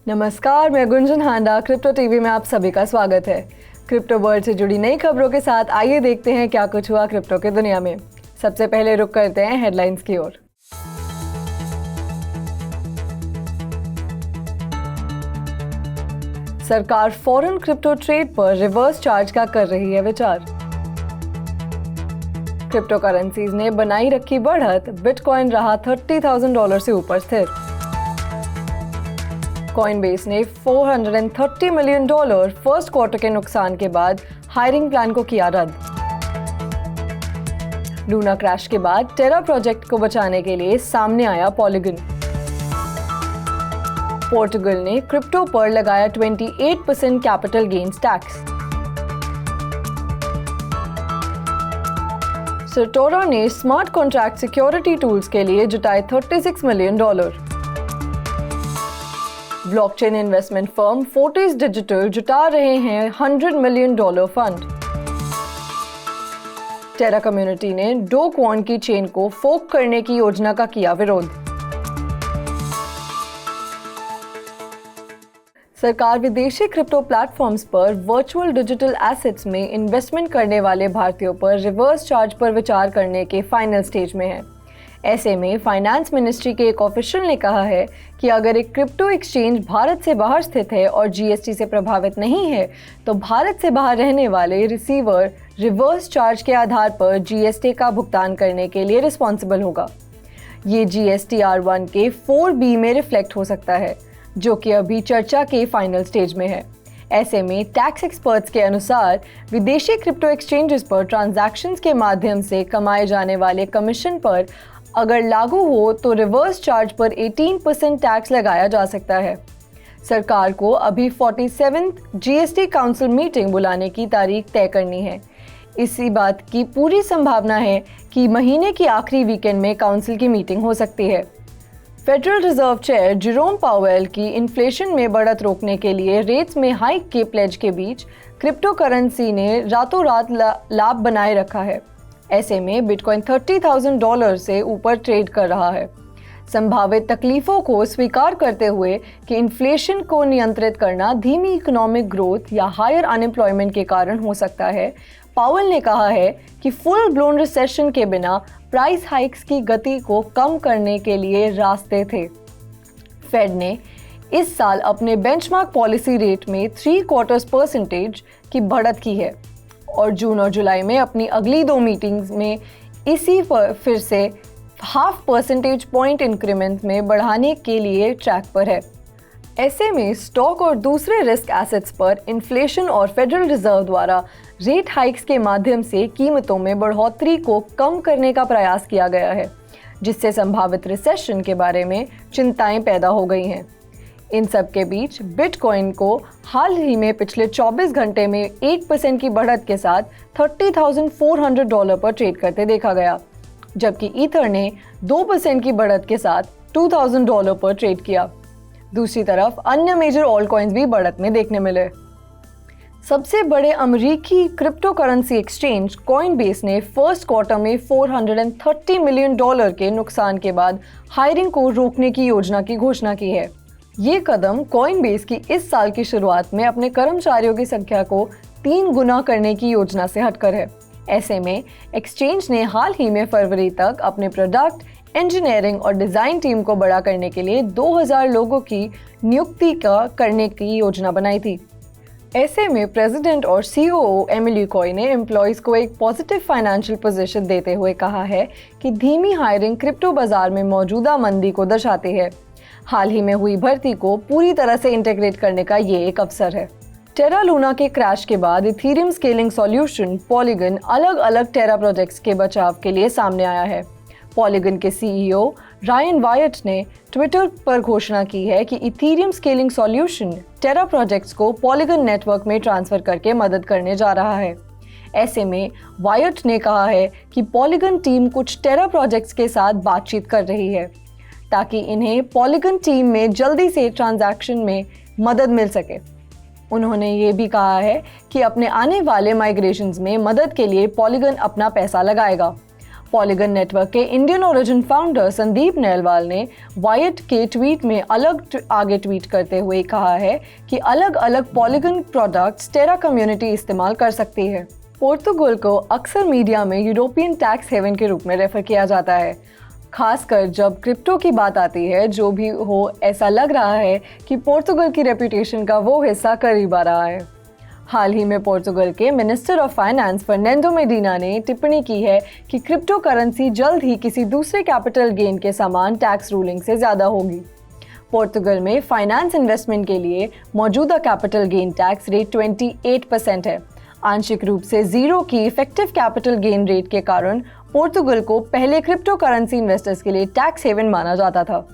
नमस्कार, मैं गुंजन हांडा। Crypto TV में आप सभी का स्वागत है। क्रिप्टो वर्ल्ड से जुड़ी नई खबरों के साथ आइए देखते हैं क्या कुछ हुआ क्रिप्टो की दुनिया में। सबसे पहले रुक करते हैं हेडलाइंस की ओर। सरकार फॉरेन क्रिप्टो ट्रेड पर रिवर्स चार्ज का कर रही है विचार। क्रिप्टो करेंसीज ने बनाई रखी बढ़त, बिटकॉइन रहा $30,000 से ऊपर स्थिर। कॉइनबेस ने $430 मिलियन फर्स्ट क्वार्टर के नुकसान के बाद हायरिंग प्लान को किया रद्द। लूना क्रैश के बाद टेरा प्रोजेक्ट को बचाने के लिए सामने आया पॉलीगन। पोर्टुगल ने क्रिप्टो पर लगाया 28% कैपिटल गेन्स टैक्स। सटोरा ने स्मार्ट कॉन्ट्रैक्ट सिक्योरिटी टूल्स के लिए जुटाए $36 million. Blockchain investment firm Fortis digital जुटा रहे हैं $100 मिलियन फंड। टेरा कम्युनिटी ने डो क्वान की चेन को फोक करने की योजना का किया विरोध। सरकार विदेशी क्रिप्टो प्लेटफॉर्म्स पर वर्चुअल डिजिटल एसेट्स में इन्वेस्टमेंट करने वाले भारतीयों पर रिवर्स चार्ज पर विचार करने के फाइनल स्टेज में है। ऐसे में फाइनेंस मिनिस्ट्री के एक ऑफिशियल ने कहा है कि अगर एक क्रिप्टो एक्सचेंज भारत से बाहर स्थित है और जीएसटी से प्रभावित नहीं है, तो भारत से बाहर रहने वाले रिसीवर रिवर्स चार्ज के आधार पर जीएसटी का भुगतान करने के लिए रिस्पॉन्सिबल होगा। ये GSTR1 के 4B में रिफ्लेक्ट हो सकता है, जो कि अभी चर्चा के फाइनल स्टेज में है। ऐसे में टैक्स एक्सपर्ट्स के अनुसार विदेशी क्रिप्टो एक्सचेंजेस पर ट्रांजैक्शंस के माध्यम से कमाए जाने वाले कमीशन पर अगर लागू हो तो रिवर्स चार्ज पर 18% टैक्स लगाया जा सकता है। सरकार को अभी 47th जीएसटी काउंसिल मीटिंग बुलाने की तारीख तय करनी है। इसी बात की पूरी संभावना है कि महीने की आखिरी वीकेंड में काउंसिल की मीटिंग हो सकती है। Federal reserve chair Jerome Powell की इन्फ्लेशन में बढ़त रोकने के लिए रेट्स में हाइक के प्लेज के बीच क्रिप्टो करेंसी ने रातों रात लाभ बनाए रखा है। ऐसे में बिटकॉइन $30,000 से ऊपर ट्रेड कर रहा है। संभावित तकलीफों को स्वीकार करते हुए कि इन्फ्लेशन को नियंत्रित करना धीमी इकोनॉमिक ग्रोथ या हायर अनएम्प्लॉयमेंट के कारण हो सकता है, पावेल ने कहा है कि फुल ब्लोन रिसेशन के बिना प्राइस हाइक्स की गति को कम करने के लिए रास्ते थे। फेड ने इस साल अपने बेंचमार्क पॉलिसी रेट में 0.75% की बढ़त की है और जून और जुलाई में अपनी अगली 2 मीटिंग्स में इसी पर फिर से 0.5 परसेंटेज पॉइंट इंक्रीमेंट में बढ़ाने के लिए ट्रैक पर है। ऐसे में स्टॉक और दूसरे रिस्क एसेट्स पर इन्फ्लेशन और फेडरल रिजर्व द्वारा रेट हाइक्स के माध्यम से कीमतों में बढ़ोतरी को कम करने का प्रयास किया गया है, जिससे संभावित रिसेशन के बारे में चिंताएं पैदा हो गई हैं। इन सब के बीच बिटकॉइन को हाल ही में पिछले 24 घंटे में 8% की बढ़त के साथ $30,400 पर ट्रेड करते देखा गया, जबकि ईथर ने 2% की बढ़त के साथ $2,000 पर ट्रेड किया। दूसरी तरफ अन्य मेजर ऑल्ट कॉइन्स भी बढ़त में देखने मिले। सबसे बड़े अमेरिकी क्रिप्टो करेंसी एक्सचेंज कॉइनबेस ने फर्स्ट क्वार्टर में $430 मिलियन के नुकसान के बाद हायरिंग को रोकने की योजना की घोषणा की है। ये कदम कॉइनबेस की इस साल की शुरुआत में अपने कर्मचारियों की संख्या को 3 गुना करने की योजना से हटकर है। ऐसे में एक्सचेंज ने हाल ही में फरवरी तक अपने प्रोडक्ट, इंजीनियरिंग और डिज़ाइन टीम को बड़ा करने के लिए 2000 लोगों की नियुक्ति करने की योजना बनाई थी। ऐसे में प्रेसिडेंट और COO एमिली कॉय ने एम्प्लॉयज़ को एक पॉजिटिव फाइनेंशियल पोजीशन देते हुए कहा है कि धीमी हायरिंग क्रिप्टो बाजार में मौजूदा मंदी को दर्शाती है। हाल ही में हुई भर्ती को पूरी तरह से इंटीग्रेट करने का ये एक अवसर है। टेरा लूना के क्रैश के बाद इथेरियम स्केलिंग सॉल्यूशन पॉलीगन अलग अलग टेरा प्रोजेक्ट्स के बचाव के लिए सामने आया है। पॉलीगन के CEO रायन वायट ने ट्विटर पर घोषणा की है कि इथेरियम स्केलिंग सॉल्यूशन टेरा प्रोजेक्ट्स को पॉलीगन नेटवर्क में ट्रांसफर करके मदद करने जा रहा है। ऐसे में वायट ने कहा है कि पॉलीगन टीम कुछ टेरा प्रोजेक्ट्स के साथ बातचीत कर रही है ताकि इन्हें पॉलीगन टीम में जल्दी से ट्रांजैक्शन में मदद मिल सके। उन्होंने ये भी कहा है कि अपने आने वाले माइग्रेशंस में मदद के लिए पॉलीगन अपना पैसा लगाएगा। पॉलीगन नेटवर्क के इंडियन ओरिजिन फाउंडर संदीप नेलवाल ने वाइट के ट्वीट में आगे ट्वीट करते हुए कहा है कि अलग अलग पॉलीगन प्रोडक्ट्स टेरा कम्युनिटी इस्तेमाल कर सकती है। पोर्तुगल को अक्सर मीडिया में यूरोपियन टैक्स हेवन के रूप में रेफर किया जाता है, खासकर जब क्रिप्टो की बात आती है। जो भी हो, ऐसा लग रहा है कि पोर्तुगल की रेपुटेशन का वो हिस्सा करीब आ रहा है। हाल ही में पोर्तुगल के मिनिस्टर ऑफ फाइनेंस फर्नांडो मेडिना ने टिप्पणी की है कि क्रिप्टो करेंसी जल्द ही किसी दूसरे कैपिटल गेन के समान टैक्स रूलिंग से ज़्यादा होगी। पोर्तुगल में फाइनेंस इन्वेस्टमेंट के लिए मौजूदा कैपिटल गेन टैक्स रेट 28% है। आंशिक रूप से जीरो की इफेक्टिव कैपिटल गेन रेट के कारण पोर्तुगल को पहले क्रिप्टो करेंसी इन्वेस्टर्स के लिए टैक्स हेवन माना जाता था।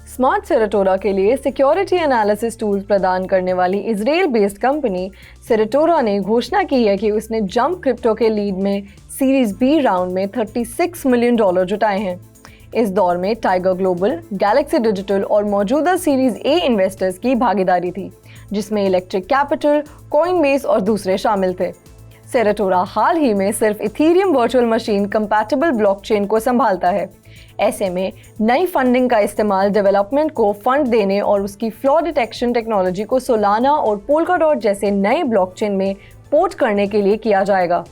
स्मार्ट सेरेटोरा के लिए सिक्योरिटी एनालिसिस टूल्स प्रदान करने वाली इजराइल बेस्ड कंपनी सेरेटोरा ने घोषणा की है कि उसने जंप क्रिप्टो के लीड में सीरीज बी राउंड में $36 मिलियन जुटाए हैं। इस दौर में टाइगर ग्लोबल, गैलेक्सी डिजिटल और मौजूदा सीरीज ए इन्वेस्टर्स की भागीदारी थी, जिसमें इलेक्ट्रिक कैपिटल, कॉइनबेस और दूसरे शामिल थे। सेरेटोरा हाल ही में सिर्फ Ethereum virtual machine compatible blockchain को संभालता है। ऐसे में नई फंडिंग का इस्तेमाल डेवलपमेंट को फंड देने और उसकी फ्लॉ डिटेक्शन टेक्नोलॉजी को सोलाना और पोल्काडॉट जैसे नए ब्लॉकचेन में पोर्ट करने के लिए किया जाएगा।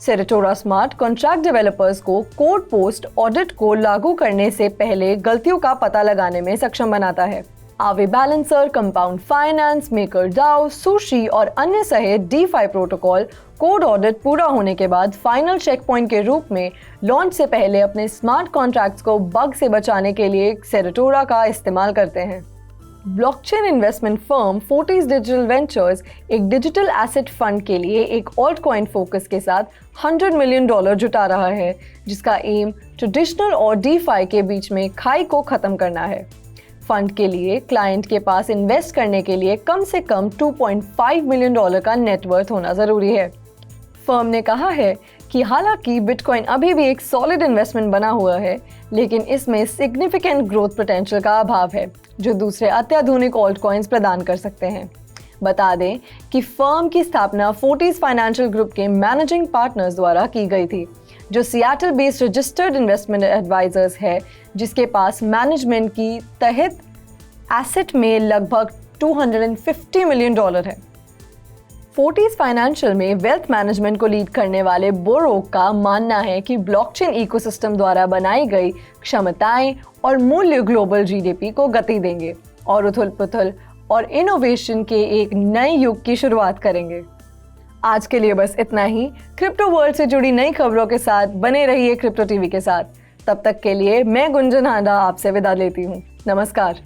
सेरेटोरा स्मार्ट कॉन्ट्रैक्ट डेवलपर्स को कोड पोस्ट ऑडिट को लागू करने से पहले गलतियों का पता लगाने में सक्षम बनाता है। आवे बैलेंसर, कंपाउंड फाइनेंस, मेकरडाओ, सुशी और अन्य सहित डीफाई प्रोटोकॉल कोड ऑडिट पूरा होने के बाद फाइनल चेक पॉइंट के रूप में लॉन्च से पहले अपने स्मार्ट कॉन्ट्रैक्ट्स को बग से बचाने के लिए सेरेटोरा का इस्तेमाल करते हैं। Blockchain investment firm forties digital ventures एक डिजिटल एसेट फंड के लिए एक ऑल्टकॉइन फोकस के साथ $100 मिलियन जुटा रहा है, जिसका एम ट्रेडिशनल और डीफाई के बीच में खाई को खत्म करना है। फंड के लिए क्लाइंट के पास इन्वेस्ट करने के लिए कम से कम $2.5 मिलियन का नेटवर्थ होना जरूरी है। फर्म ने कहा है कि हालांकि बिटकॉइन अभी भी एक सॉलिड इन्वेस्टमेंट बना हुआ है, लेकिन इसमें सिग्निफिकेंट ग्रोथ पोटेंशियल का अभाव है, जो दूसरे अत्याधुनिक ऑल्ट कॉइन्स प्रदान कर सकते हैं। बता दें कि फर्म की स्थापना फोर्टीज फाइनेंशियल ग्रुप के मैनेजिंग पार्टनर्स द्वारा की गई थी, जो Seattle based registered investment advisers है, जिसके पास मैनेजमेंट की तहत एसेट में लगभग $250 मिलियन है। फोर्टीज फाइनेंशियल में वेल्थ मैनेजमेंट को लीड करने वाले बोरोक का मानना है कि ब्लॉकचेन इकोसिस्टम द्वारा बनाई गई क्षमताएं और मूल्य ग्लोबल जीडीपी को गति देंगे और उथल-पुथल और इनोवेशन के एक नए युग की शुरुआत करेंगे। आज के लिए बस इतना ही। क्रिप्टो वर्ल्ड से जुड़ी नई खबरों के साथ बने रहिए क्रिप्टो टीवी के साथ। तब तक के लिए मैं गुंजन हांडा आपसे विदा लेती हूँ। नमस्कार।